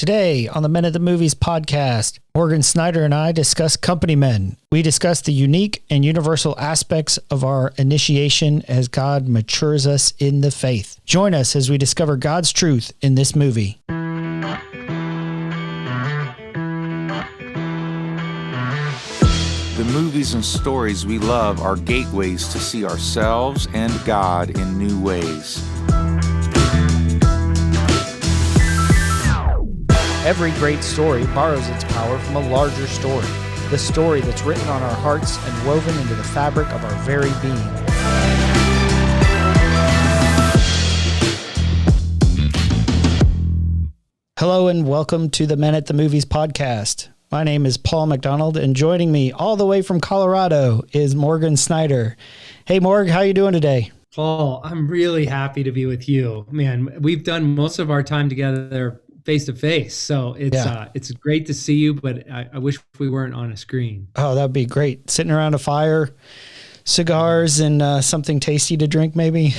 Today on the Men at the Movies podcast, Morgan Snyder and I discuss company men. We discuss the unique and universal aspects of our initiation as God matures us in the faith. Join us as we discover God's truth in this movie. The movies and stories we love are gateways to see ourselves and God in new ways. Every great story borrows its power from a larger story, the story that's written on our hearts and woven into the fabric of our very being. Hello and welcome to the Men at the Movies podcast. My name is Paul McDonald, and joining me all the way from Colorado is Morgan Snyder. Hey, Morg, how you doing today? Paul, I'm really happy to be with you. Man, we've done most of our time together face to face, so it's great to see you, but I wish we weren't on a screen. Oh, that'd be great. Sitting around a fire, cigars, and something tasty to drink, maybe.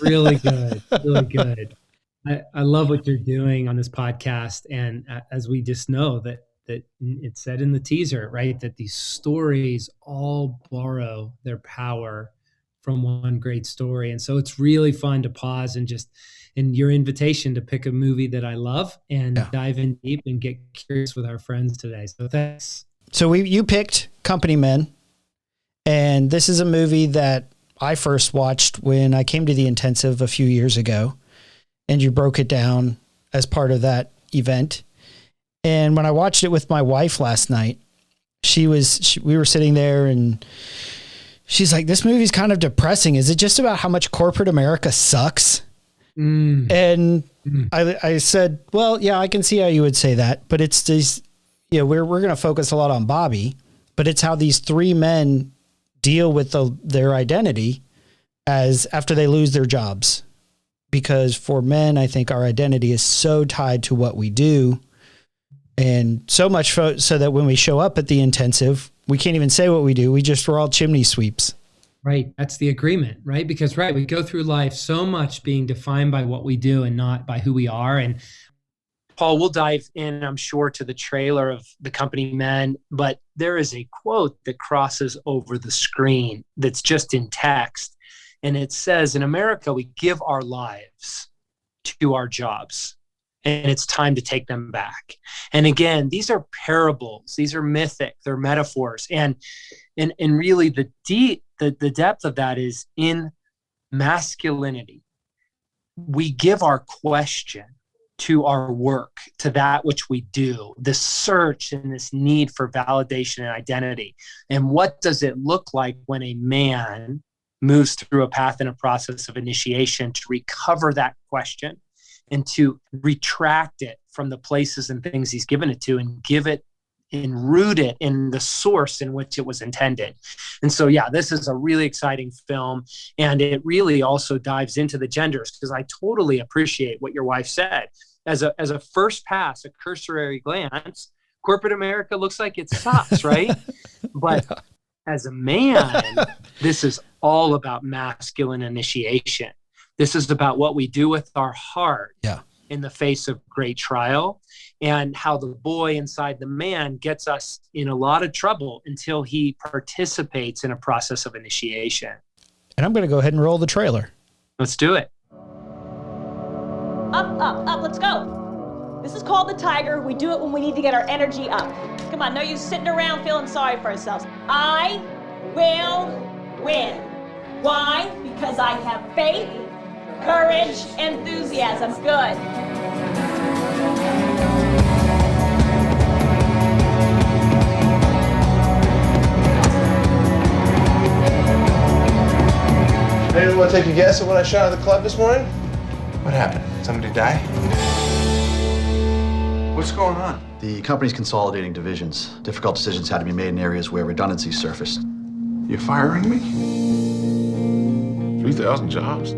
Really good, really good. I love what you're doing on this podcast, and as we just know that it said in the teaser, right, that these stories all borrow their power from one great story, and so it's really fun to pause and just in your invitation to pick a movie that I love and dive in deep and get curious with our friends today. So thanks. So you picked Company Men, and this is a movie that I first watched when I came to the intensive a few years ago, and you broke it down as part of that event. And when I watched it with my wife last night, we were sitting there and she's like, "This movie's kind of depressing. Is it just about how much corporate America sucks?" I said, well, yeah, I can see how you would say that, but it's these, we're going to focus a lot on Bobby, but it's how these three men deal with their identity after they lose their jobs. Because for men, I think our identity is so tied to what we do, and so much so that when we show up at the intensive, we can't even say what we do. We're all chimney sweeps. Right. That's the agreement, right? Because, we go through life so much being defined by what we do and not by who we are. And Paul, we'll dive in, I'm sure, to the trailer of The Company Men, but there is a quote that crosses over the screen that's just in text. And it says, in America, we give our lives to our jobs, and it's time to take them back. And again, these are parables. These are mythic. They're metaphors. And really the depth of that is in masculinity. We give our question to our work, to that which we do, this search and this need for validation and identity. And what does it look like when a man moves through a path and a process of initiation to recover that question and to retract it from the places and things he's given it to and give it and root it in the source in which it was intended. And so, this is a really exciting film. And it really also dives into the genders, because I totally appreciate what your wife said. As a first pass, a cursory glance, corporate America looks like it sucks, right? But as a man, this is all about masculine initiation. This is about what we do with our heart in the face of great trial, and how the boy inside the man gets us in a lot of trouble until he participates in a process of initiation. And I'm going to go ahead and roll the trailer. Let's do it. Up, let's go. This is called the Tiger. We do it when we need to get our energy up. Come on, no use sitting around feeling sorry for ourselves. I will win. Why? Because I have faith, courage, enthusiasm. Good. Anyone want to take a guess at what I shot at the club this morning? What happened? Somebody die? What's going on? The company's consolidating divisions. Difficult decisions had to be made in areas where redundancy surfaced. You're firing me? 3,000 jobs?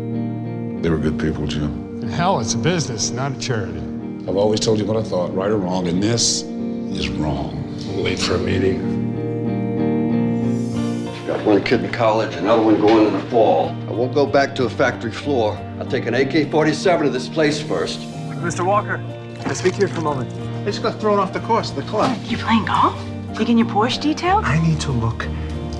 They were good people, Jim. Hell, it's a business, not a charity. I've always told you what I thought, right or wrong, and this is wrong. I'm late for a meeting. Got one kid in college, another one going in the fall. I won't go back to a factory floor. I'll take an AK-47 to this place first. Mr. Walker. Can I speak to you for a moment? I just got thrown off the course of the club. You playing golf? Taking your Porsche detail? I need to look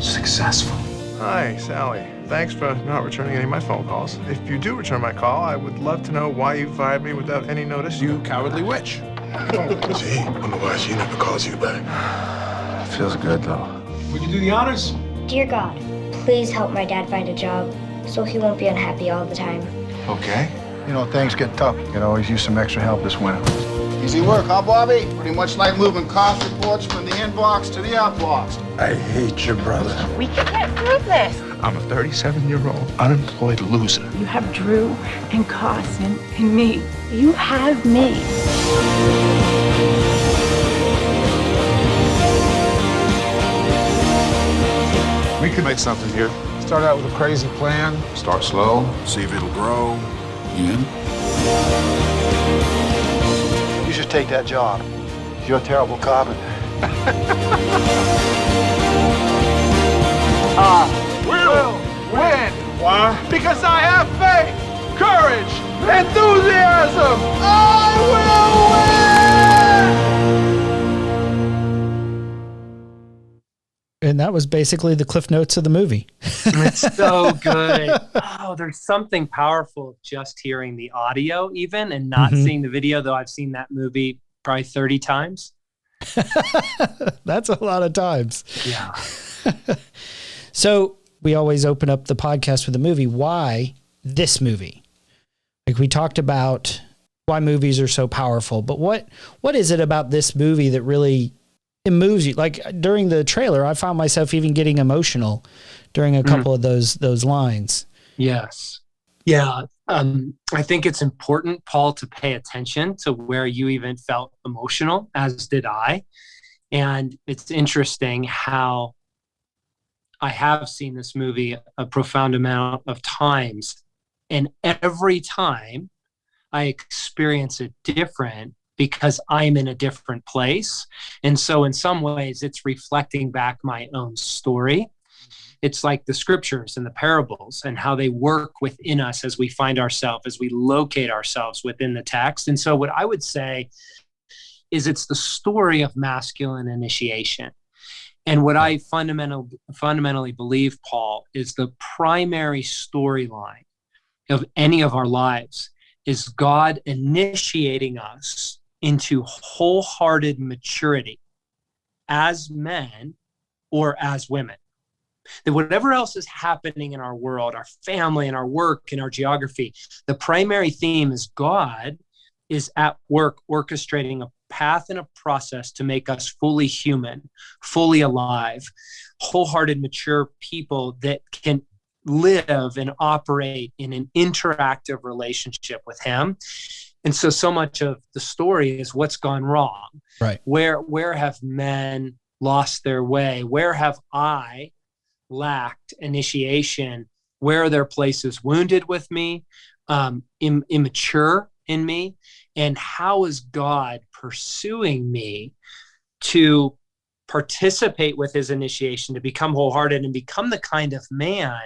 successful. Hi, Sally. Thanks for not returning any of my phone calls. If you do return my call, I would love to know why you fired me without any notice. You cowardly witch. See, wonder why she never calls you back. Feels good, though. Would you do the honors? Dear God, please help my dad find a job so he won't be unhappy all the time. Okay. You know, things get tough. You could always use some extra help this winter. Easy work, huh, Bobby? Pretty much like moving cost reports from the inbox to the outbox. I hate your brother. We can't prove this. I'm a 37-year-old unemployed loser. You have Drew and Cos and me. You have me. We could make something here. Start out with a crazy plan. Start slow. See if it'll grow. In. You should take that job. You're a terrible carpenter. Will win. Why? Because I have faith, courage, enthusiasm. I will win. And that was basically the Cliff Notes of the movie. It's so good. Oh, there's something powerful just hearing the audio even and not seeing the video, though I've seen that movie probably 30 times. That's a lot of times. Yeah. So we always open up the podcast with a movie. Why this movie? Like we talked about why movies are so powerful, but what is it about this movie that really it moves you? Like during the trailer, I found myself even getting emotional during a couple of those lines. Yes. Yeah. I think it's important, Paul, to pay attention to where you even felt emotional, as did I. And it's interesting how I have seen this movie a profound amount of times. And every time I experience it different because I'm in a different place. And so in some ways, it's reflecting back my own story. It's like the scriptures and the parables and how they work within us as we find ourselves, as we locate ourselves within the text. And so what I would say is it's the story of masculine initiation. And what I fundamentally believe, Paul, is the primary storyline of any of our lives is God initiating us into wholehearted maturity as men or as women. That whatever else is happening in our world, our family and our work and our geography, the primary theme is God is at work orchestrating a path and a process to make us fully human, fully alive, wholehearted, mature people that can live and operate in an interactive relationship with him. And so much of the story is what's gone wrong. Right. Where have men lost their way? Where have I lacked initiation? Where are there places wounded with me, immature in me? And how is God pursuing me to participate with his initiation, to become wholehearted and become the kind of man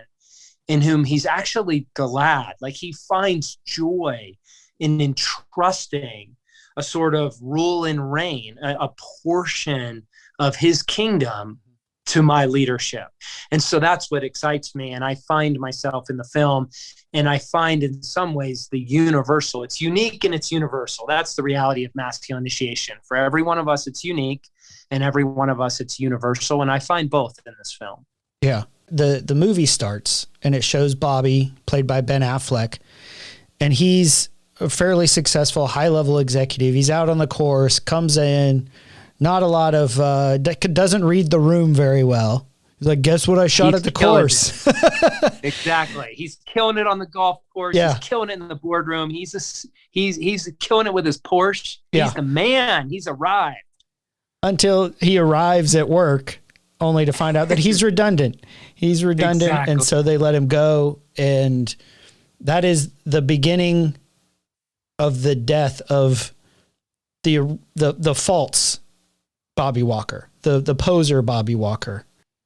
in whom he's actually glad, like he finds joy in entrusting a sort of rule and reign, a portion of his kingdom to my leadership. And so that's what excites me. And I find myself in the film, and I find in some ways the universal. It's unique and it's universal. That's the reality of masculine initiation. For every one of us, it's unique, and every one of us, it's universal. And I find both in this film. Yeah. The movie starts and it shows Bobby, played by Ben Affleck, and he's a fairly successful high-level executive. He's out on the course, comes in, not a lot of, doesn't read the room very well. He's like, guess what I shot at the course? Exactly. He's killing it on the golf course. Yeah. He's killing it in the boardroom. He's killing it with his Porsche. Yeah. He's the man. He's arrived. Until he arrives at work, only to find out that he's redundant. He's redundant, Exactly. and so they let him go. And that is the beginning of the death of the false Bobby Walker, the poser Bobby Walker.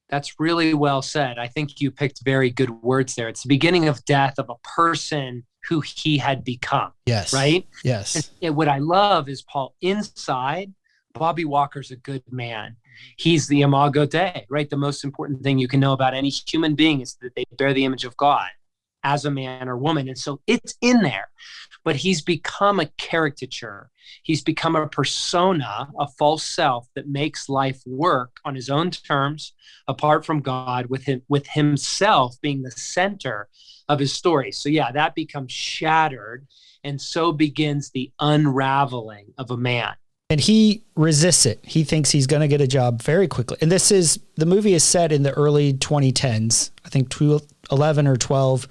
That's really well said. I think you picked very good words there. It's the beginning of death of a person who he had become. Yes. Right? Yes. And what I love is, Paul, inside, Bobby Walker's a good man. He's the imago Dei, right? The most important thing you can know about any human being is that they bear the image of God as a man or woman. And so it's in there, but he's become a caricature. He's become a persona, a false self that makes life work on his own terms, apart from God, with himself being the center of his story. So yeah, that becomes shattered. And so begins the unraveling of a man. And he resists it. He thinks he's going to get a job very quickly. And the movie is set in the early 2010s, I think 2011 or 12,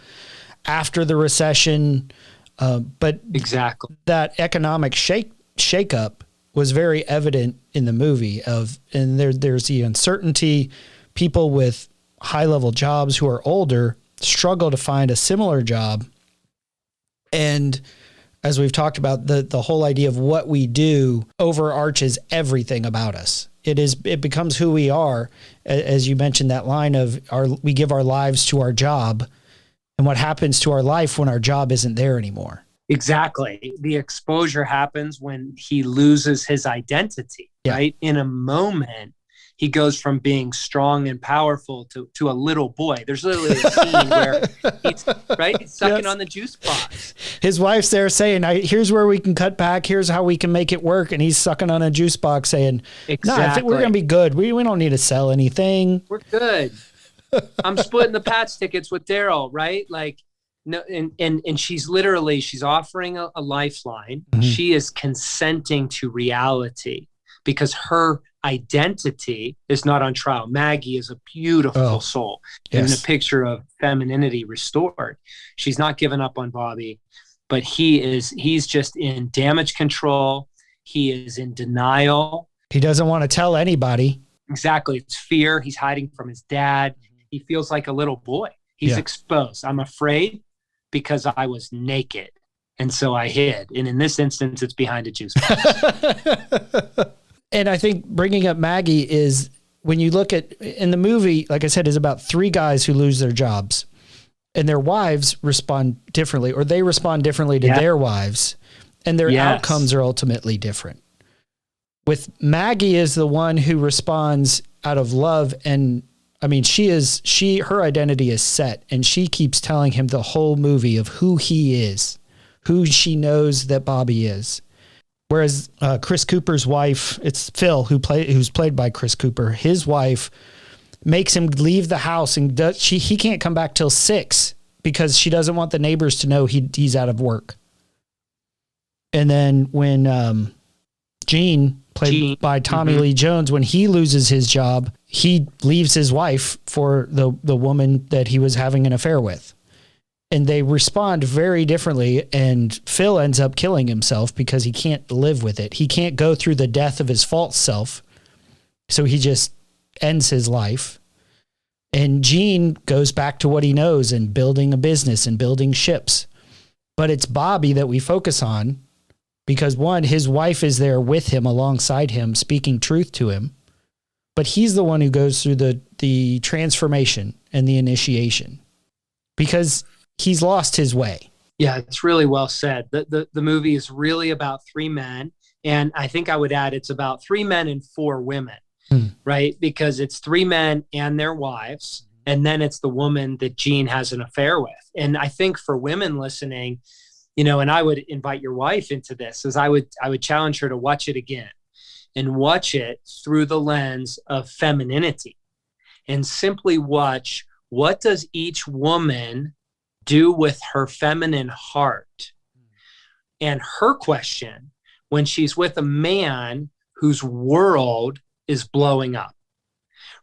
after the recession. But exactly that economic shakeup was very evident in the movie and there's the uncertainty. People with high level jobs who are older struggle to find a similar job. And as we've talked about, the whole idea of what we do overarches everything about us. It becomes who we are. As you mentioned, that line of we give our lives to our job, and what happens to our life when our job isn't there anymore. Exactly. The exposure happens when he loses his identity, right? In a moment, he goes from being strong and powerful to a little boy. There's literally a scene where he's sucking on the juice box. His wife's there saying, here's where we can cut back. Here's how we can make it work. And he's sucking on a juice box saying, exactly. We're going to be good. We don't need to sell anything. We're good. I'm splitting the Pats tickets with Daryl, right? Like, no, and she's offering a lifeline. Mm-hmm. She is consenting to reality because her identity is not on trial. Maggie is a beautiful soul, given a picture of femininity restored. She's not given up on Bobby, but he's just in damage control. He is in denial. He doesn't want to tell anybody. Exactly. It's fear. He's hiding from his dad. He feels like a little boy. He's exposed. I'm afraid because I was naked. And so I hid. And in this instance, it's behind a juice box. And I think bringing up Maggie is when you look at in the movie, like I said, is about 3 guys who lose their jobs and their wives respond differently, or they respond differently to their wives, and their outcomes are ultimately different. With Maggie is the one who responds out of love. And I mean, her identity is set, and she keeps telling him the whole movie of who he is, who she knows that Bobby is. Whereas Chris Cooper's wife, it's Phil who's played by Chris Cooper. His wife makes him leave the house, and he can't come back till 6 because she doesn't want the neighbors to know he's out of work. And then when Gene, played by Tommy Lee Jones, when he loses his job, he leaves his wife for the woman that he was having an affair with. And they respond very differently, and Phil ends up killing himself because he can't live with it. He can't go through the death of his false self, so he just ends his life. And Gene goes back to what he knows and building a business and building ships. But it's Bobby that we focus on because, one, his wife is there with him, alongside him, speaking truth to him. But he's the one who goes through the transformation and the initiation because he's lost his way. Yeah, it's really well said. The movie is really about 3 men. And I think I would add it's about 3 men and 4 women, right? Because it's 3 men and their wives. And then it's the woman that Gene has an affair with. And I think for women listening, and I would invite your wife into this, as I would challenge her to watch it again and watch it through the lens of femininity and simply watch, what does each woman do with her feminine heart? And her question when she's with a man whose world is blowing up,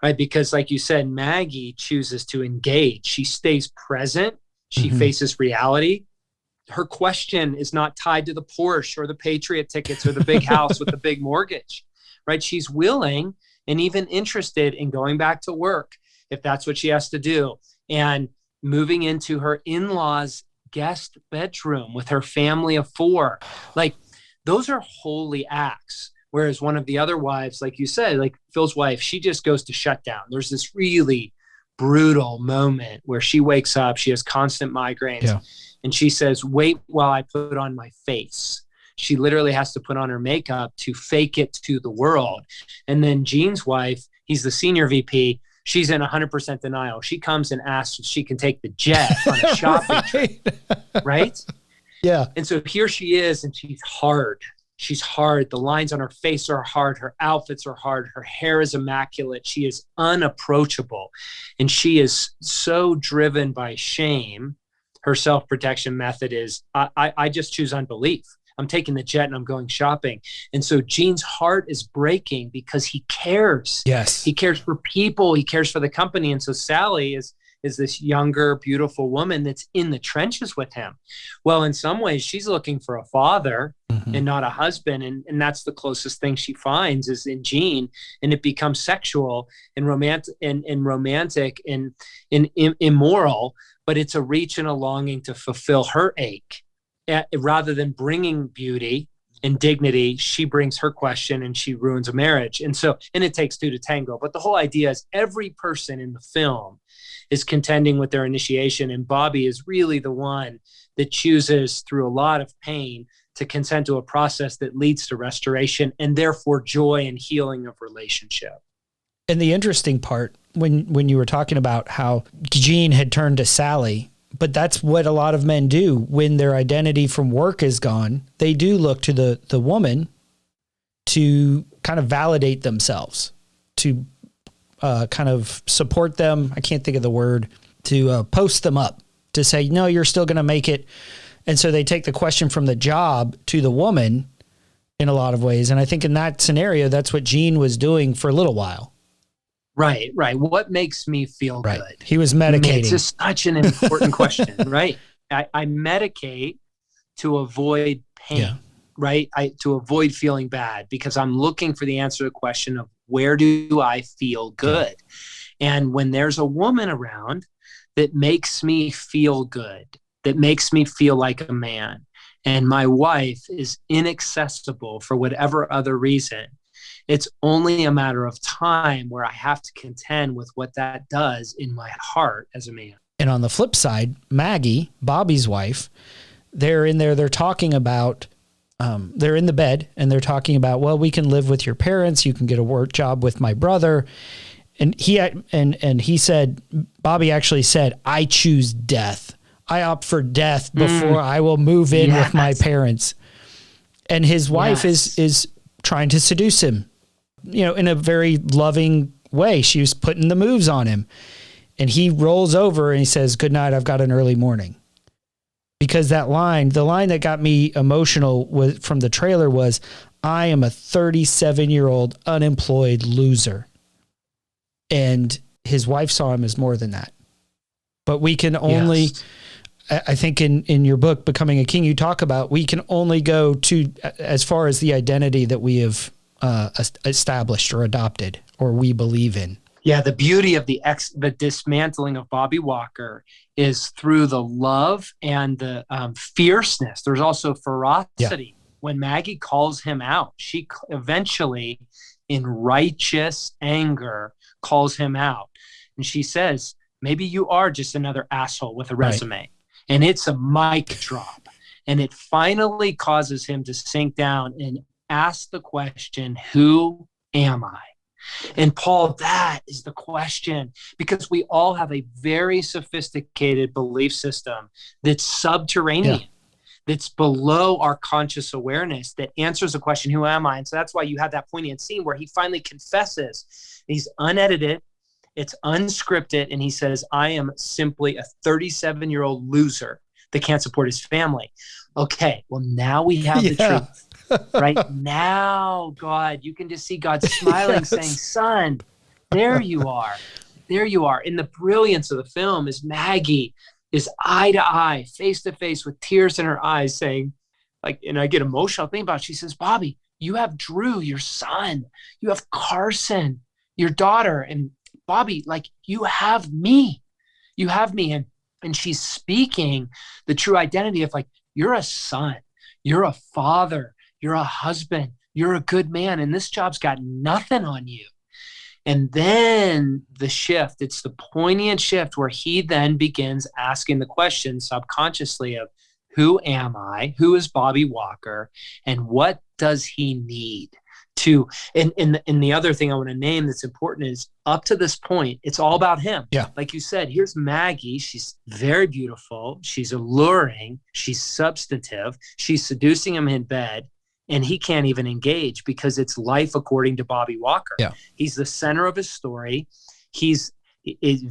right? Because like you said, Maggie chooses to engage. She stays present. She faces reality. Her question is not tied to the Porsche or the Patriot tickets or the big house with the big mortgage, right? She's willing and even interested in going back to work if that's what she has to do. And moving into her in-laws' guest bedroom with her family of 4. Like, those are holy acts. Whereas one of the other wives, like you said, like Phil's wife, she just goes to shut down. There's this really brutal moment where she wakes up, she has constant migraines. Yeah. And she says, wait while I put on my face. She literally has to put on her makeup to fake it to the world. And then Gene's wife, he's the senior VP. She's in 100% denial. She comes and asks if she can take the jet on a shopping trip. Right? Yeah. And so here she is, and she's hard. She's hard. The lines on her face are hard. Her outfits are hard. Her hair is immaculate. She is unapproachable. And she is so driven by shame. Her self-protection method is, I just choose unbelief. I'm taking the jet and I'm going shopping. And so Gene's heart is breaking because he cares. Yes. He cares for people. He cares for the company. And so Sally is this younger, beautiful woman that's in the trenches with him. Well, in some ways, she's looking for a father and not a husband. And that's the closest thing she finds is in Gene. And it becomes sexual and romantic and immoral, but it's a reach and a longing to fulfill her ache. Rather than bringing beauty and dignity, she brings her question and she ruins a marriage. And it takes two to tango. But the whole idea is every person in the film is contending with their initiation. And Bobby is really the one that chooses through a lot of pain to consent to a process that leads to restoration and therefore joy and healing of relationship. And the interesting part when you were talking about how Gene had turned to Sally, but that's what a lot of men do when their identity from work is gone. They do look to the woman to kind of validate themselves, to kind of support them. I can't think of the word, to post them up, to say, no, you're still going to make it. And so they take the question from the job to the woman in a lot of ways. And I think in that scenario, that's what Gene was doing for a little while. Right. What makes me feel good? He was medicating. It's just such an important question, right? I medicate to avoid pain, right? To avoid feeling bad because I'm looking for the answer to the question of where do I feel good? And when there's a woman around that makes me feel good, that makes me feel like a man, and my wife is inaccessible for whatever other reason, it's only a matter of time where I have to contend with what that does in my heart as a man. And on the flip side, Maggie, Bobby's wife, they're in there, they're talking about, they're in the bed and they're talking about, well, we can live with your parents. You can get a work job with my brother. And he said, Bobby actually said, I choose death. I opt for death before I will move in with my parents. And his wife is trying to seduce him, in a very loving way. She was putting the moves on him, and he rolls over and he says, good night. I've got an early morning. Because the line that got me emotional was from the trailer was, I am a 37-year-old unemployed loser. And his wife saw him as more than that. But we can only, I think in your book, Becoming a King, you talk about, we can only go to as far as the identity that we have established or adopted or we believe in. Yeah, the beauty of the dismantling of Bobby Walker is through the love and the fierceness. There's also ferocity. Yeah. When Maggie calls him out, she eventually, in righteous anger, calls him out. And she says, maybe you are just another asshole with a resume. Right. And it's a mic drop. And it finally causes him to sink down and ask the question, who am I? And Paul, that is the question, because we all have a very sophisticated belief system that's subterranean, that's below our conscious awareness, that answers the question, who am I? And so that's why you have that poignant scene where he finally confesses. He's unedited, it's unscripted, and he says, I am simply a 37-year-old loser that can't support his family. Okay, well, now we have the truth. Right now, God, you can just see God smiling, saying, son, there you are. There you are. And the brilliance of the film is Maggie is eye to eye, face to face with tears in her eyes saying, and I get emotional thinking about it. She says, Bobby, you have Drew, your son. You have Carson, your daughter. And Bobby, you have me. You have me. And she's speaking the true identity of you're a son. You're a father. You're a husband. You're a good man. And this job's got nothing on you. And then the shift, it's the poignant shift where he then begins asking the question subconsciously of, Who am I? Who is Bobby Walker? And what does he need to, and the other thing I want to name that's important is up to this point, it's all about him. Yeah. Like you said, here's Maggie. She's very beautiful. She's alluring. She's substantive. She's seducing him in bed. And he can't even engage because it's life according to Bobby Walker. Yeah. He's the center of his story. He's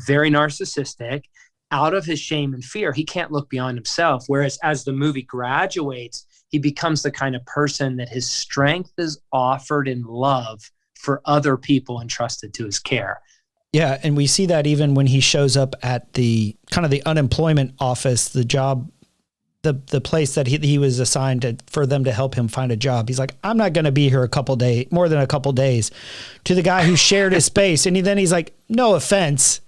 very narcissistic. Out of his shame and fear, he can't look beyond himself. Whereas as the movie graduates, he becomes the kind of person that his strength is offered in love for other people entrusted to his care. Yeah. And we see that even when he shows up at the kind of the unemployment office, the job, the place that he was assigned for them to help him find a job. He's like, I'm not going to be here more than a couple days, to the guy who shared his space. And then he's like, no offense.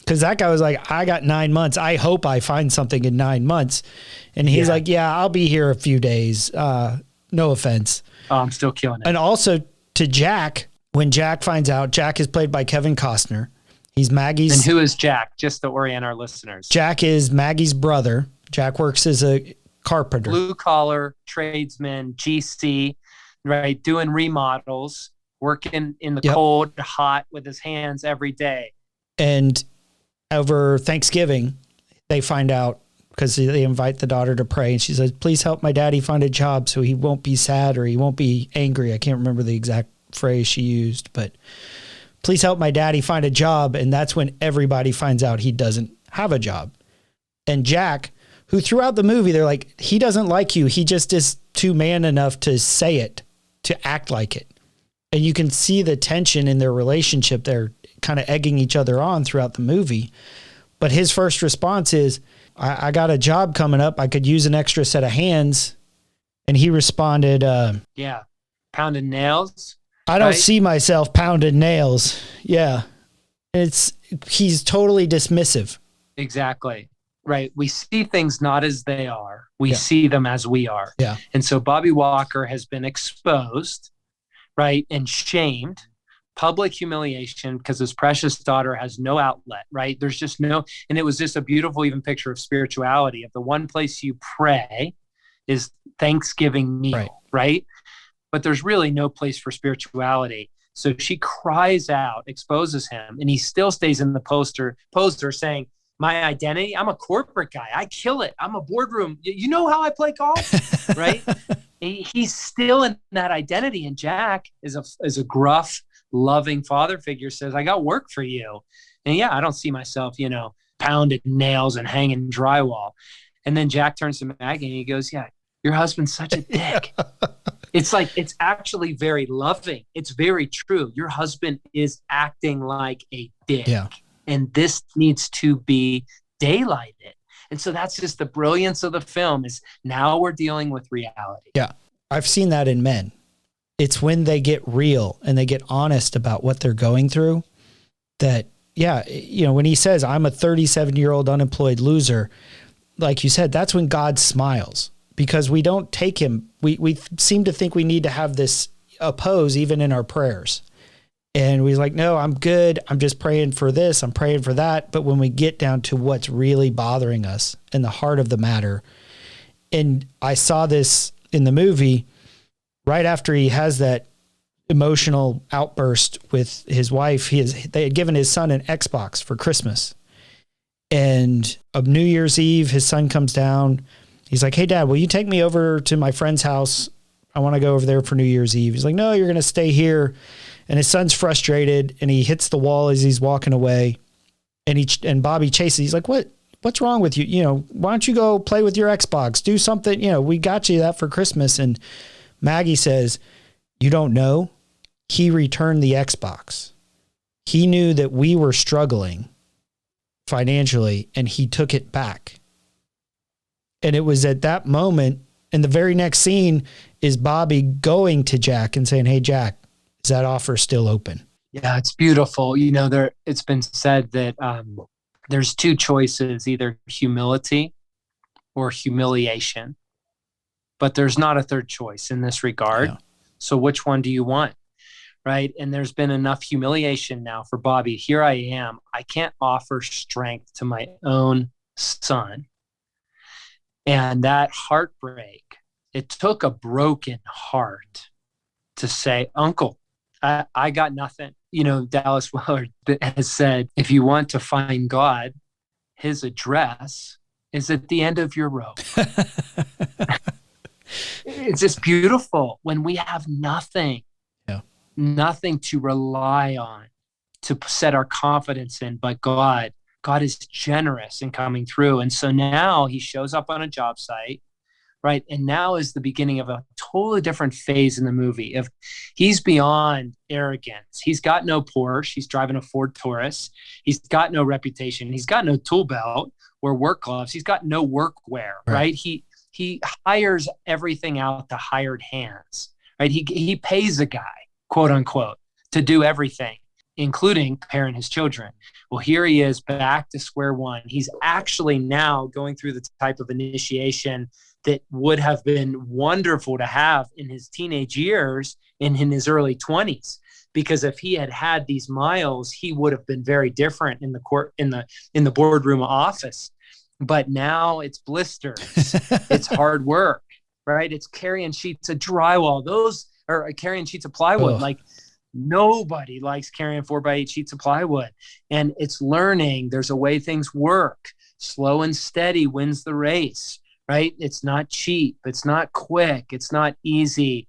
Because that guy was like, I got 9 months. I hope I find something in 9 months. And he's like, yeah, I'll be here a few days. No offense. Oh, I'm still killing it. And also to Jack, when Jack finds out, Jack is played by Kevin Costner. He's Maggie's. And who is Jack? Just to orient our listeners. Jack is Maggie's brother. Jack works as a carpenter. Blue collar, tradesman, GC, right? Doing remodels, working in the cold, hot with his hands every day. And over Thanksgiving, they find out because they invite the daughter to pray. And she says, please help my daddy find a job so he won't be sad or he won't be angry. I can't remember the exact phrase she used, but please help my daddy find a job. And that's when everybody finds out he doesn't have a job. And Jack, who throughout the movie, they're like, he doesn't like you. He just is too man enough to say it, to act like it. And you can see the tension in their relationship. They're kind of egging each other on throughout the movie. But his first response is, I got a job coming up. I could use an extra set of hands. And he responded, pounding nails. I don't see myself pounding nails. Yeah. He's totally dismissive. Exactly. Right. We see things not as they are. We see them as we are. Yeah. And so Bobby Walker has been exposed, right, and shamed, public humiliation because his precious daughter has no outlet, right? There's just no, and it was just a beautiful even picture of spirituality. Of the one place you pray is Thanksgiving meal, right? But there's really no place for spirituality. So she cries out, exposes him, and he still stays in the poster saying, my identity, I'm a corporate guy. I kill it. I'm a boardroom. You know how I play golf, right? He's still in that identity. And Jack is a gruff, loving father figure, says, I got work for you. And I don't see myself, pounding nails and hanging drywall. And then Jack turns to Maggie and he goes, your husband's such a dick. It's like, it's actually very loving. It's very true. Your husband is acting like a dick. Yeah. And this needs to be daylighted. And so that's just the brilliance of the film is now we're dealing with reality. Yeah. I've seen that in men. It's when they get real and they get honest about what they're going through that, when he says, I'm a 37-year-old unemployed loser, like you said, that's when God smiles because we don't take him. We seem to think we need to have this oppose even in our prayers. And we're like, no, I'm good. I'm just praying for this. I'm praying for that. But when we get down to what's really bothering us in the heart of the matter, and I saw this in the movie right after he has that emotional outburst with his wife. They had given his son an Xbox for Christmas. And on New Year's Eve, his son comes down. He's like, hey, Dad, will you take me over to my friend's house? I want to go over there for New Year's Eve. He's like, no, you're going to stay here. And his son's frustrated and he hits the wall as he's walking away. And Bobby chases. He's like, what's wrong with you? Why don't you go play with your Xbox? Do something. We got you that for Christmas. And Maggie says, you don't know. He returned the Xbox. He knew that we were struggling financially and he took it back. And it was at that moment, and the very next scene is Bobby going to Jack and saying, hey, Jack, is that offer still open? Yeah, it's beautiful. It's been said that there's two choices, either humility or humiliation. But there's not a third choice in this regard. Yeah. So which one do you want? Right? And there's been enough humiliation now for Bobby. Here I am. I can't offer strength to my own son. And that heartbreak, it took a broken heart to say, Uncle, I got nothing. You know, Dallas Willard has said, if you want to find God, his address is at the end of your rope. It's just beautiful when we have nothing, nothing to rely on, to set our confidence in, but God. God is generous in coming through. And so now he shows up on a job site, right? And now is the beginning of a totally different phase in the movie. If he's beyond arrogance, he's got no Porsche, he's driving a Ford Taurus, he's got no reputation, he's got no tool belt or work gloves, he's got no workwear, right? He hires everything out to hired hands, right? He pays a guy, quote unquote, to do everything, including parent his children. Well, here he is back to square one. He's actually now going through the type of initiation that would have been wonderful to have in his teenage years and in his early 20s. Because if he had had these miles, he would have been very different in the court, in the boardroom office. But now it's blisters, it's hard work, right? It's carrying sheets of drywall, carrying sheets of plywood. Ugh. Like, nobody likes carrying 4x8 sheets of plywood. And it's learning there's a way things work. Slow and steady wins the race, right? It's not cheap. It's not quick. It's not easy.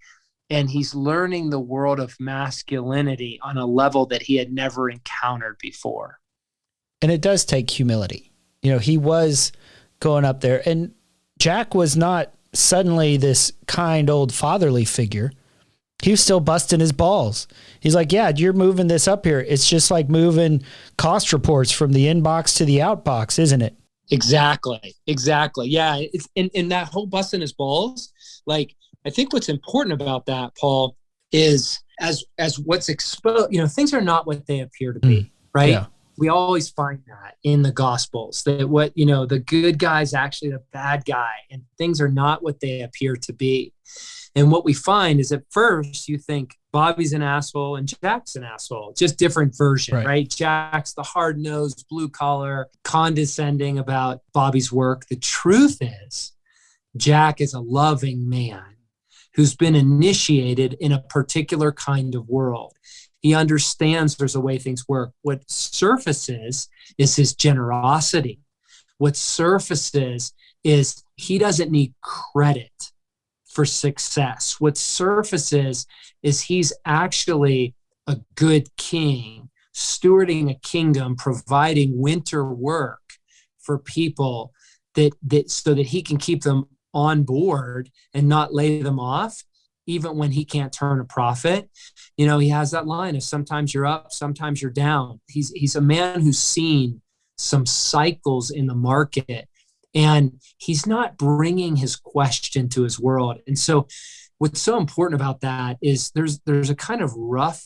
And he's learning the world of masculinity on a level that he had never encountered before. And it does take humility. You know, he was going up there, and Jack was not suddenly this kind old fatherly figure. He was still busting his balls. He's like, yeah, you're moving this up here. It's just like moving cost reports from the inbox to the outbox, isn't it? Exactly. Yeah. It's in that whole busting his balls. Like, I think what's important about that, Paul, is as what's exposed, you know, things are not what they appear to be, right? Yeah. We always find that in the Gospels, that what, you know, the good guy is actually the bad guy, and things are not what they appear to be. And what we find is at first you think Bobby's an asshole and Jack's an asshole, just different version, right? Jack's the hard-nosed, blue-collar, condescending about Bobby's work. The truth is Jack is a loving man who's been initiated in a particular kind of world. He understands there's a way things work. What surfaces is his generosity. What surfaces is he doesn't need credit for success. What surfaces is he's actually a good king, stewarding a kingdom, providing winter work for people that so that he can keep them on board and not lay them off, even when he can't turn a profit. You know, he has that line of sometimes you're up, sometimes you're down. He's a man who's seen some cycles in the market, and he's not bringing his question to his world. And so what's so important about that is there's a kind of rough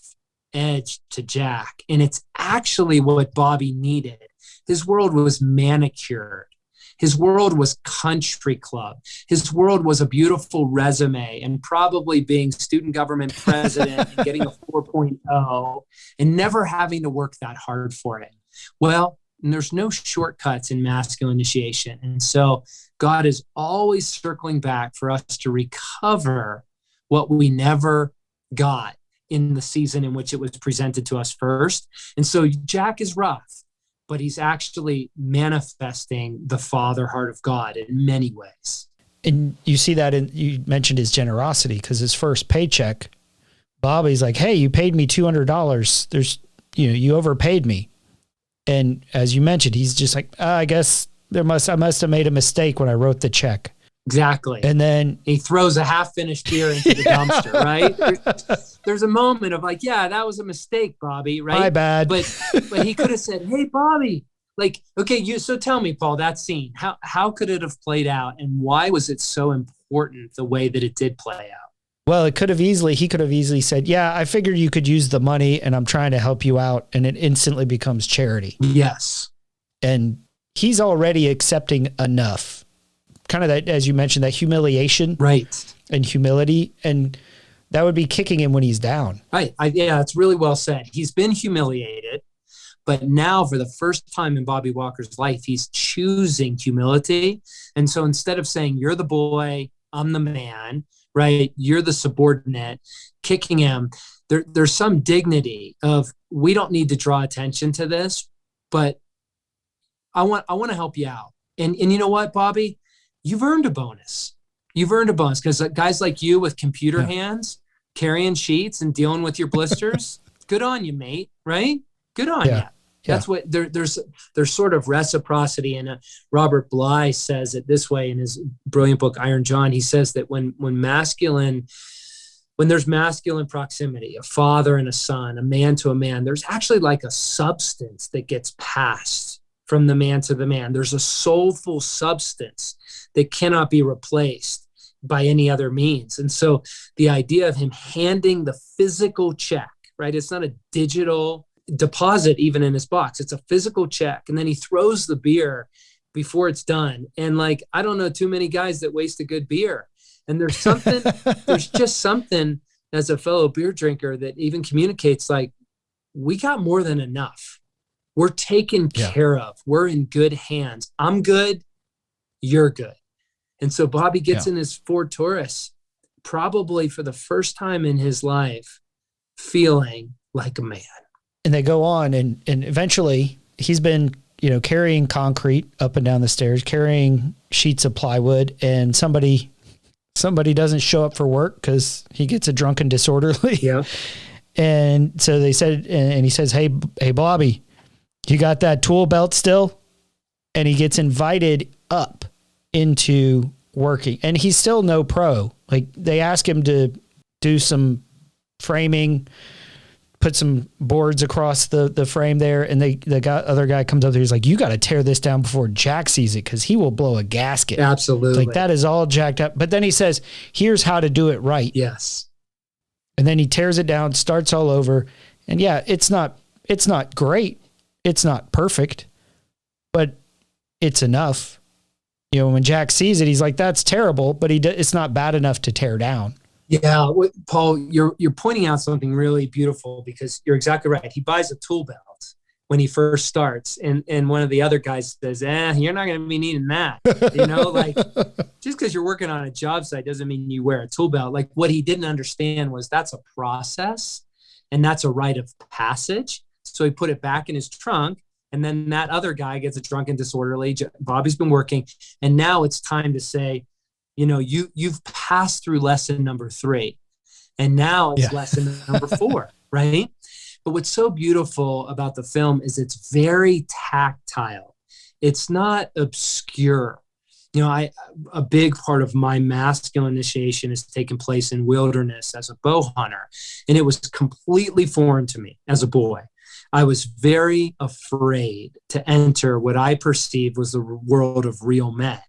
edge to Jack, and it's actually what Bobby needed. His world was manicured. His world was country club. His world was a beautiful resume and probably being student government president and getting a 4.0 and never having to work that hard for it. Well, and there's no shortcuts in masculine initiation. And so God is always circling back for us to recover what we never got in the season in which it was presented to us first. And so Jack is rough, but he's actually manifesting the father heart of God in many ways. And you see that you mentioned his generosity, because his first paycheck, Bobby's like, hey, you paid me $200. You overpaid me. And as you mentioned, he's just like, I guess I must have made a mistake when I wrote the check. Exactly. And then he throws a half-finished beer into the dumpster, right? There's a moment of like, yeah, that was a mistake, Bobby, right? My bad. But he could have said, hey, Bobby, like, okay, so tell me, Paul, that scene, how could it have played out, and why was it so important the way that it did play out? Well, he could have easily said, yeah, I figured you could use the money and I'm trying to help you out. And it instantly becomes charity. Yes. And he's already accepting enough. Kind of that, as you mentioned, that humiliation. Right. And humility. And that would be kicking him when he's down. Right. Yeah, it's really well said. He's been humiliated, But now for the first time in Bobby Walker's life, he's choosing humility. And so instead of saying, you're the boy, I'm the man, right? You're the subordinate, kicking him. There's some dignity of, we don't need to draw attention to this, but I want to help you out. And you know what, Bobby? You've earned a bonus. You've earned a bonus because guys like you with computer hands, carrying sheets and dealing with your blisters, good on you, mate, right? Good on you. That's what there's sort of reciprocity. And Robert Bly says it this way in his brilliant book, Iron John. He says that when there's masculine proximity, a father and a son, a man to a man, there's actually like a substance that gets passed from the man to the man. There's a soulful substance that cannot be replaced by any other means. And so the idea of him handing the physical check, right? It's not a digital deposit even in his box. It's a physical check. And then he throws the beer before it's done. And like, I don't know too many guys that waste a good beer. And there's just something as a fellow beer drinker that even communicates like, we got more than enough. We're taken care of. We're in good hands. I'm good. You're good. And so Bobby gets in his Ford Taurus, probably for the first time in his life, feeling like a man. And they go on and eventually he's been, carrying concrete up and down the stairs, carrying sheets of plywood, and somebody doesn't show up for work because he gets a drunken disorderly. Yeah. And so they said, and he says, Hey, Bobby, you got that tool belt still? And he gets invited up into working, and he's still no pro. Like, they ask him to do some framing, put some boards across the frame there. And other guy comes up there. He's like, you got to tear this down before Jack sees it, because he will blow a gasket. Absolutely. Like, that is all jacked up. But then he says, here's how to do it right. Yes. And then he tears it down, starts all over. And it's not great. It's not perfect, but it's enough. When Jack sees it, he's like, that's terrible, but it's not bad enough to tear down. Yeah. Paul, you're pointing out something really beautiful, because you're exactly right. He buys a tool belt when he first starts. And one of the other guys says, you're not going to be needing that. Like, just because you're working on a job site doesn't mean you wear a tool belt. Like, what he didn't understand was that's a process and that's a rite of passage. So he put it back in his trunk. And then that other guy gets a drunken disorderly. Bobby's been working. And now it's time to say, you've passed through lesson number 3. And now it's lesson number 4, right? But what's so beautiful about the film is it's very tactile. It's not obscure. A big part of my masculine initiation has taken place in wilderness as a bow hunter. And it was completely foreign to me as a boy. I was very afraid to enter what I perceived was the world of real men.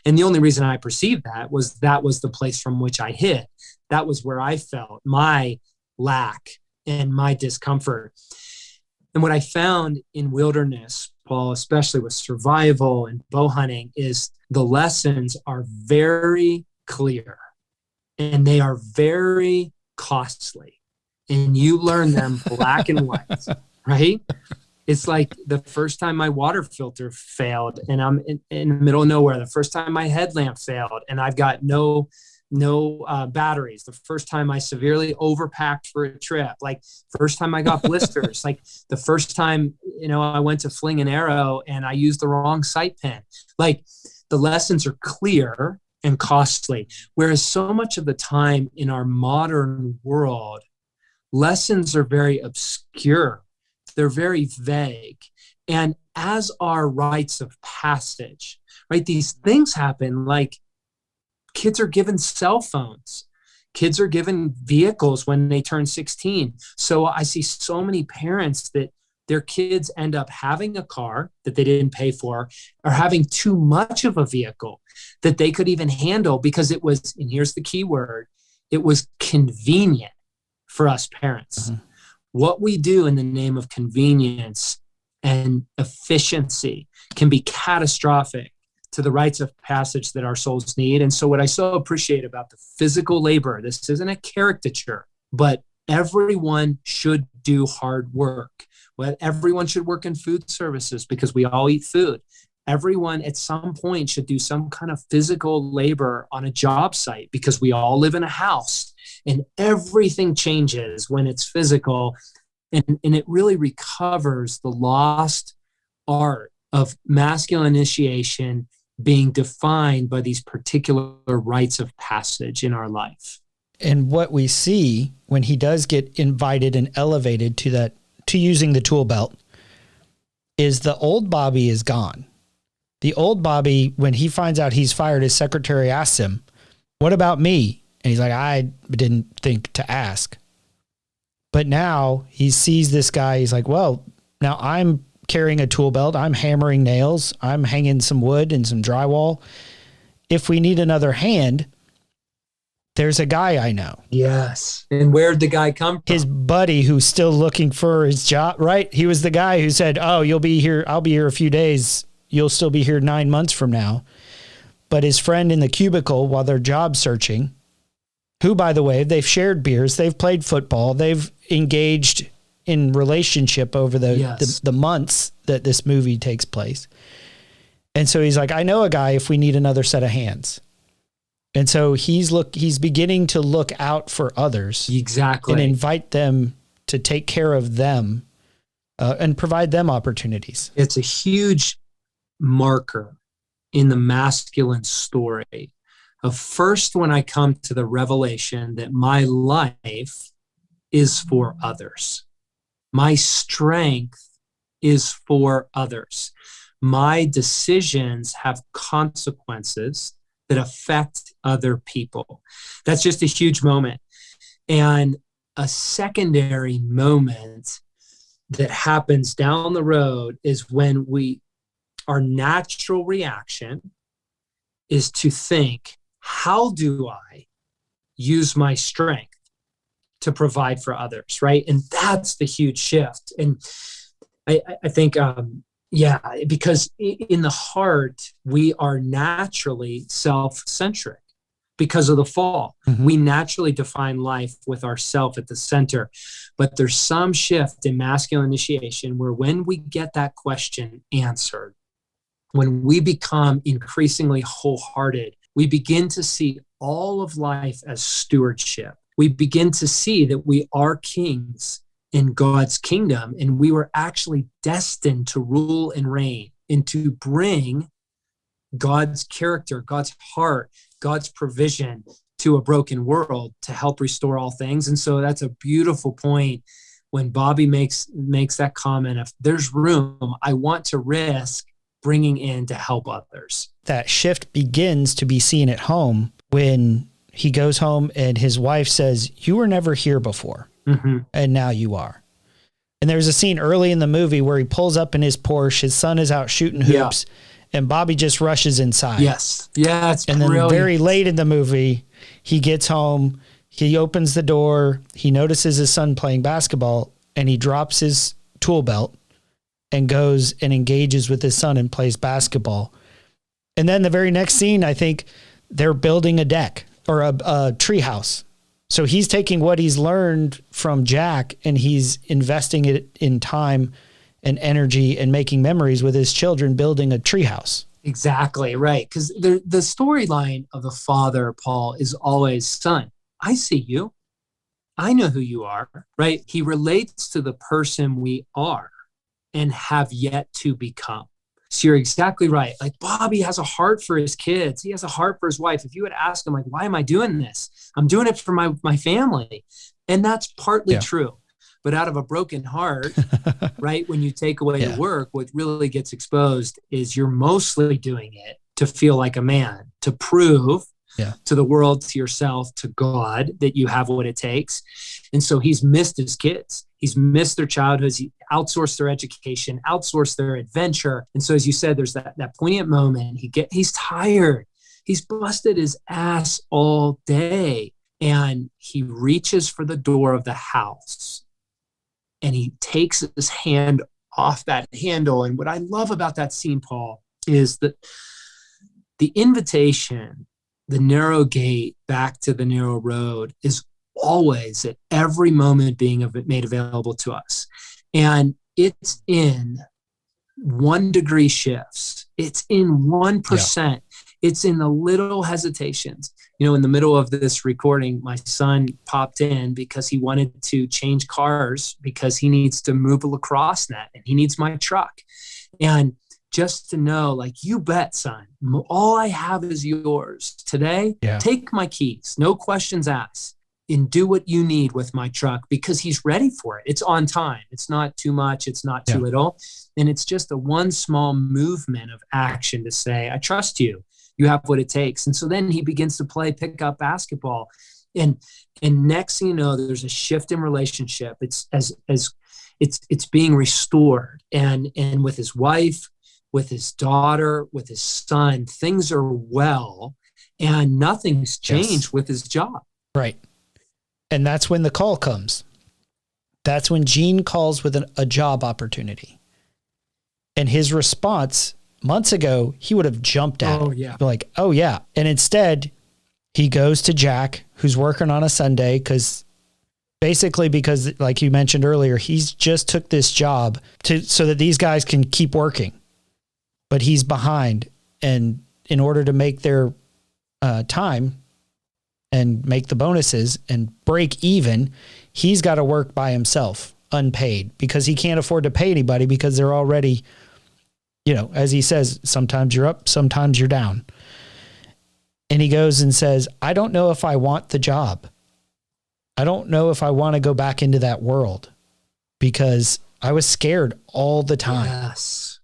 And the only reason I perceived that was the place from which I hid. That was where I felt my lack and my discomfort. And what I found in wilderness, Paul, especially with survival and bow hunting, is the lessons are very clear and they are very costly. And you learn them black and white. Right? It's like the first time my water filter failed and I'm in the middle of nowhere. The first time my headlamp failed and I've got no batteries. The first time I severely overpacked for a trip. Like, first time I got blisters. Like, the first time, I went to fling an arrow and I used the wrong sight pin. Like, the lessons are clear and costly. Whereas so much of the time in our modern world, lessons are very obscure. They're very vague. And as are rites of passage, right? These things happen, like kids are given cell phones. Kids are given vehicles when they turn 16. So I see so many parents that their kids end up having a car that they didn't pay for, or having too much of a vehicle that they could even handle because it was, and here's the key word, it was convenient for us parents. Mm-hmm. What we do in the name of convenience and efficiency can be catastrophic to the rites of passage that our souls need. And so what I so appreciate about the physical labor, this isn't a caricature, but everyone should do hard work. Well, everyone should work in food services because we all eat food. Everyone at some point should do some kind of physical labor on a job site because we all live in a house, and everything changes when it's physical. And it really recovers the lost art of masculine initiation being defined by these particular rites of passage in our life. And what we see when he does get invited and elevated to using the tool belt is the old Bobby is gone. The old Bobby, when he finds out he's fired, his secretary asks him, "What about me?" And he's like, "I didn't think to ask." But now he sees this guy. He's like, "Well, now I'm carrying a tool belt. I'm hammering nails. I'm hanging some wood and some drywall. If we need another hand, there's a guy I know." Yes. And where'd the guy come from? His buddy who's still looking for his job, right? He was the guy who said, "Oh, you'll be here. I'll be here a few days. You'll still be here 9 months from now." But his friend in the cubicle while they're job searching, who, by the way, they've shared beers, they've played football, they've engaged in relationship over the months that this movie takes place. And so he's like, "I know a guy if we need another set of hands." And so he's beginning to look out for others. Exactly. And invite them to take care of them and provide them opportunities. It's a huge marker in the masculine story of first when I come to the revelation that my life is for others. My strength is for others. My decisions have consequences that affect other people. That's just a huge moment. And a secondary moment that happens down the road is when our natural reaction is to think, how do I use my strength to provide for others, right? And that's the huge shift. And I think, because in the heart, we are naturally self-centric because of the fall. Mm-hmm. We naturally define life with ourself at the center. But there's some shift in masculine initiation where when we get that question answered, when we become increasingly wholehearted, we begin to see all of life as stewardship. We begin to see that we are kings in God's kingdom, and we were actually destined to rule and reign and to bring God's character, God's heart, God's provision to a broken world to help restore all things. And so that's a beautiful point when Bobby makes that comment of, there's room, I want to risk bringing in to help others. That shift begins to be seen at home when he goes home and his wife says, "You were never here before." Mm-hmm. And now you are. And there's a scene early in the movie where he pulls up in his Porsche, his son is out shooting hoops, and Bobby just rushes inside. Yes. Yeah, it's and brilliant. Then very late in the movie, he gets home, he opens the door, he notices his son playing basketball, and he drops his tool belt and goes and engages with his son and plays basketball. And then the very next scene, I think they're building a deck or a tree house. So he's taking what he's learned from Jack and he's investing it in time and energy and making memories with his children, building a treehouse. Exactly, right. Because the storyline of the father, Paul, is always, son, I see you. I know who you are, right? He relates to the person we are and have yet to become. So you're exactly right. Like Bobby has a heart for his kids. He has a heart for his wife. If you would ask him, like, why am I doing this? I'm doing it for my family. And that's partly true. But out of a broken heart, right, when you take away the work, what really gets exposed is you're mostly doing it to feel like a man, to prove to the world, to yourself, to God, that you have what it takes. And so he's missed his kids. He's missed their childhoods. He outsourced their education, outsourced their adventure. And so, as you said, there's that poignant moment. He's tired. He's busted his ass all day. And he reaches for the door of the house and he takes his hand off that handle. And what I love about that scene, Paul, is that the invitation, the narrow gate back to the narrow road, is always at every moment being made available to us. And it's in 1 degree shifts. It's in 1%. Yeah. It's in the little hesitations. In the middle of this recording, my son popped in because he wanted to change cars because he needs to move a lacrosse net and he needs my truck. And just to know, like, you bet, son, all I have is yours. Today, take my keys, no questions asked, and do what you need with my truck, because he's ready for it. It's on time. It's not too much. It's not too little. And it's just a one small movement of action to say, I trust you. You have what it takes. And so then he begins to play pickup basketball. And next thing you know, there's a shift in relationship. It's being restored. And with his wife, with his daughter, with his son, things are well, and nothing's changed with his job. Right. And that's when the call comes. That's when Gene calls with a job opportunity. And his response months ago, he would have jumped at it. Like, oh yeah. And instead he goes to Jack, who's working on a Sunday, because like you mentioned earlier, he's just took this job so that these guys can keep working. But he's behind, and in order to make their time and make the bonuses and break even, he's got to work by himself, unpaid, because he can't afford to pay anybody because they're already, as he says, sometimes you're up, sometimes you're down. And he goes and says, I don't know if I want the job. I don't know if I want to go back into that world, because I was scared all the time. Yes.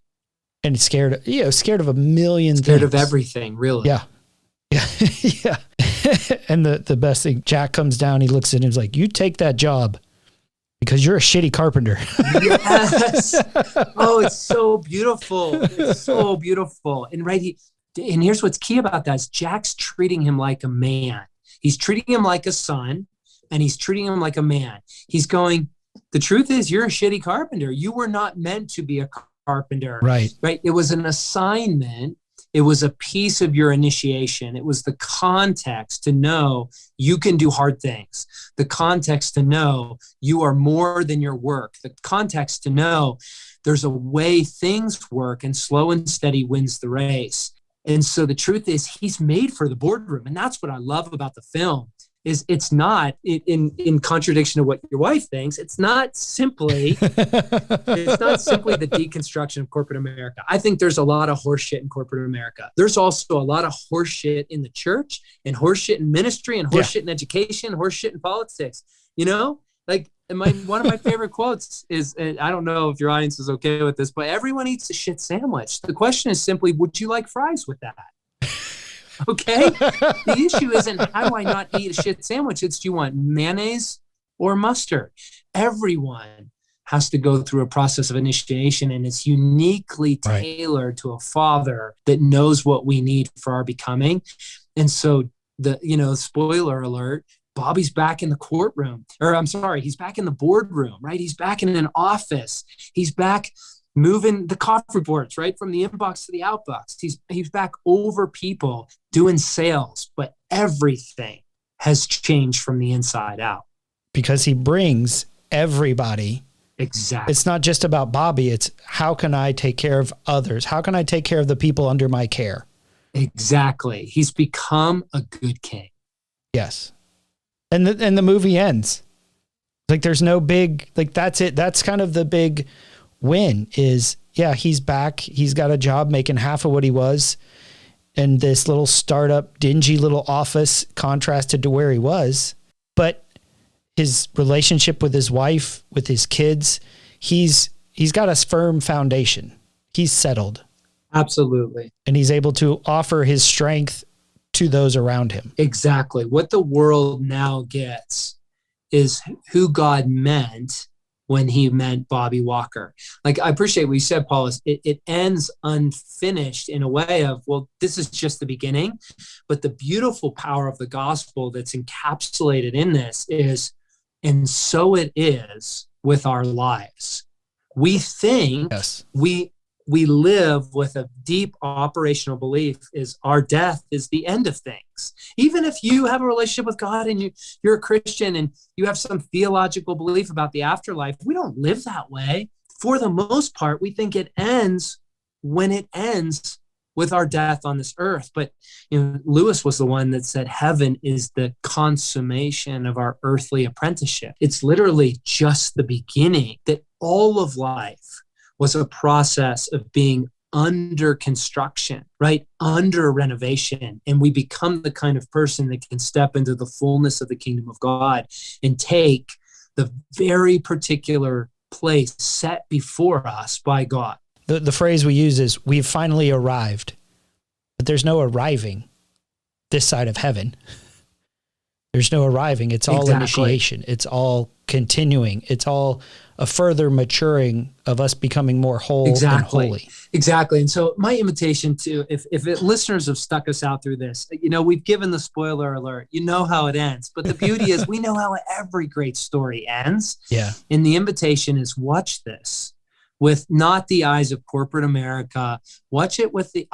And scared of a million things. Scared of everything, really. Yeah. Yeah. And the best thing, Jack comes down, he looks at him, he's like, you take that job because you're a shitty carpenter. Yes. Oh, it's so beautiful. It's so beautiful. And and here's what's key about that is Jack's treating him like a man. He's treating him like a son, and he's treating him like a man. He's going, the truth is, you're a shitty carpenter. You were not meant to be a carpenter. Right. It was an assignment. It was a piece of your initiation. It was the context to know you can do hard things. The context to know you are more than your work. The context to know there's a way things work, and slow and steady wins the race. And so the truth is, he's made for the boardroom. And that's what I love about the film. Is it's not in contradiction to what your wife thinks. It's not simply the deconstruction of corporate America. I think there's a lot of horseshit in corporate America. There's also a lot of horseshit in the church, and horseshit in ministry, and horseshit in education, horseshit in politics. Like one of my favorite quotes is, I don't know if your audience is okay with this, but everyone eats a shit sandwich. The question is simply, would you like fries with that? Okay. The issue isn't how do I not eat a shit sandwich? It's, do you want mayonnaise or mustard? Everyone has to go through a process of initiation, and it's uniquely tailored to a father that knows what we need for our becoming. And so spoiler alert, Bobby's back in the courtroom, he's back in the boardroom, right? He's back in an office. He's back moving the coffee boards, right, from the inbox to the outbox. He's back over people doing sales, but everything has changed from the inside out. Because he brings everybody. Exactly. It's not just about Bobby. It's how can I take care of others? How can I take care of the people under my care? Exactly. He's become a good king. Yes. And the movie ends. Like there's no big, like that's it. That's kind of the big win is, he's back. He's got a job making half of what he was in this little startup, dingy little office, contrasted to where he was. But his relationship with his wife, with his kids, he's got a firm foundation. He's settled. Absolutely. And he's able to offer his strength to those around him. Exactly. What the world now gets is who God meant when he meant Bobby Walker. Like, I appreciate what you said, Paul, is it ends unfinished in a way of, well, this is just the beginning. But the beautiful power of the gospel that's encapsulated in this is, and so it is with our lives. We think we live with a deep operational belief is our death is the end of things. Even if you have a relationship with God and you're a Christian and you have some theological belief about the afterlife, we don't live that way. for the most part, we think it ends when it ends with our death on this earth. But Lewis was the one that said heaven is the consummation of our earthly apprenticeship. It's literally just the beginning, that all of life was a process of being under construction, right? Under renovation. And we become the kind of person that can step into the fullness of the kingdom of God and take the very particular place set before us by God. The phrase we use is, we've finally arrived, but there's no arriving this side of heaven. There's no arriving. It's all initiation. It's all continuing. It's all a further maturing of us becoming more whole and holy. Exactly. And so my invitation to, if listeners have stuck us out through this, we've given the spoiler alert, how it ends, but the beauty is we know how every great story ends. Yeah. And the invitation is, watch this with not the eyes of corporate America, watch it with the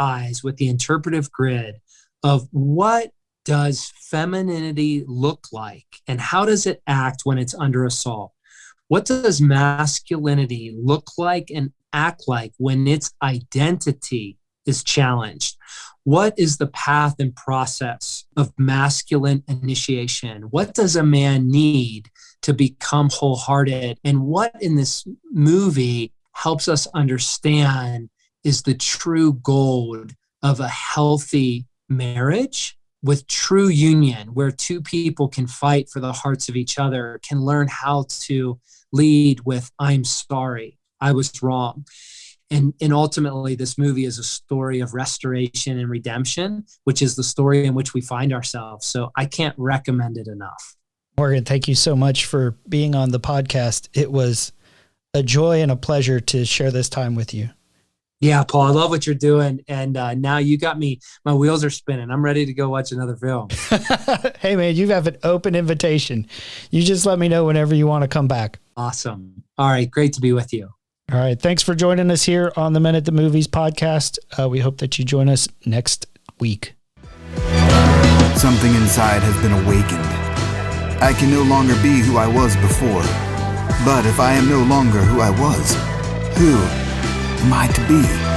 interpretive grid of what does femininity look like and how does it act when it's under assault? What does masculinity look like and act like when its identity is challenged? What is the path and process of masculine initiation? What does a man need to become wholehearted? And what in this movie helps us understand is the true gold of a healthy marriage with true union, where two people can fight for the hearts of each other, can learn how to lead with, I'm sorry, I was wrong. And ultimately, this movie is a story of restoration and redemption, which is the story in which we find ourselves. So I can't recommend it enough. Morgan, thank you so much for being on the podcast. It was a joy and a pleasure to share this time with you. Yeah, Paul, I love what you're doing. And now you got me, my wheels are spinning. I'm ready to go watch another film. Hey, man, you have an open invitation. You just let me know whenever you want to come back. Awesome. All right. Great to be with you. All right. Thanks for joining us here on the Men at the Movies podcast. We hope that you join us next week. Something inside has been awakened. I can no longer be who I was before. But if I am no longer who I was, who am I to be?